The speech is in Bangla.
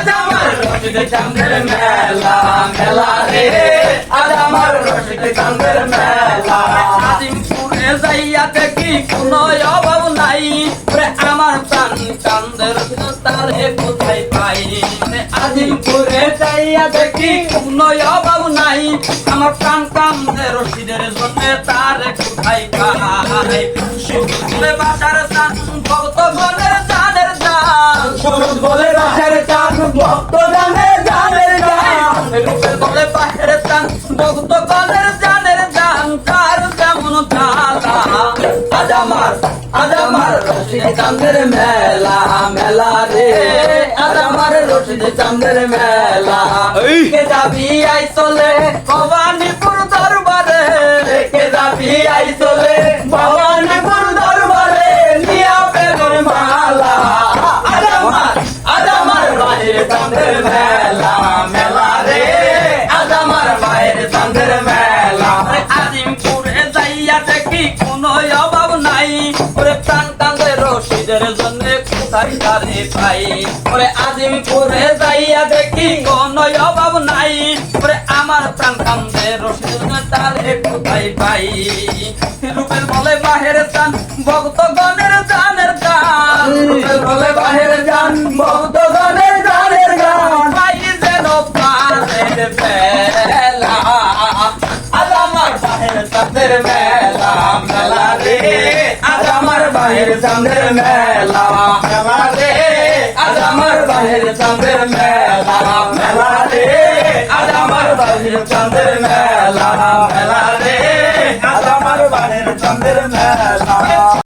আজ আমার রশিদ চাঁদের মেলা মেলা রে আজ আমার রশিদ চাঁদের মেলা আজিমপুরে যাইয়া দেখি কোনো অভাব নাই আমার প্রাণ চাঁদের তারে কোথায় পাই আজিমপুরে যাইয়া দেখি কোনো অভাব নাই আমার প্রাণ চাঁদের রশিদের জন্য তারে কোথায় পাই সুরে বাসার চান ভক্ত গণের চাঁদের চান সবুজ বলে বাসার চান ভক্ত জানের জানের জান রূপের বলে বাসার চান ভক্ত গণের জানের জান তার যেমন জ্বালা আজ আমার রশিদ চাঁদের মেলা মেলা রে আজ আমার রশিদ চাঁদের মেলা কে যাবি আই চলে ভবানীপুর দরবারে কে যাবি আই চলে ভবানীপুর দরবারে নিয়া প্রেমের মালা আজ আমার মায়ের চাঁদের মেলা মেলা রে আজ আমার মায়ের চাঁদের মেলা আজিমপুরে যাইয়া দেখি কোনো অভাব নাই ওরে প্রাণ কান্দে রশিদের জন্য কোথায় তারে পাই ওরে আজিমপুরে যাইয়া দেখি কোনো অভাব নাই ওরে আমার প্রাণ কান্দে রশিদের জন্য তারে কোথায় পাই রূপের বলে বাহের চান ভক্ত গণের জানের গান রূপের বলে বাহের যান ভক্ত গণের জানের গান পাই যেন পারের বেলা আজ আমার বাহের চাঁদের মেলা মেলা রে আজ আমার বাহের চাঁদের মেলা মেলা রে আজ আমার বাহের চাঁদের মেলা মেলা রে আজ আমার বাহের চাঁদের মেলা মেলা রে আজ আমার বাহের চাঁদের মেলা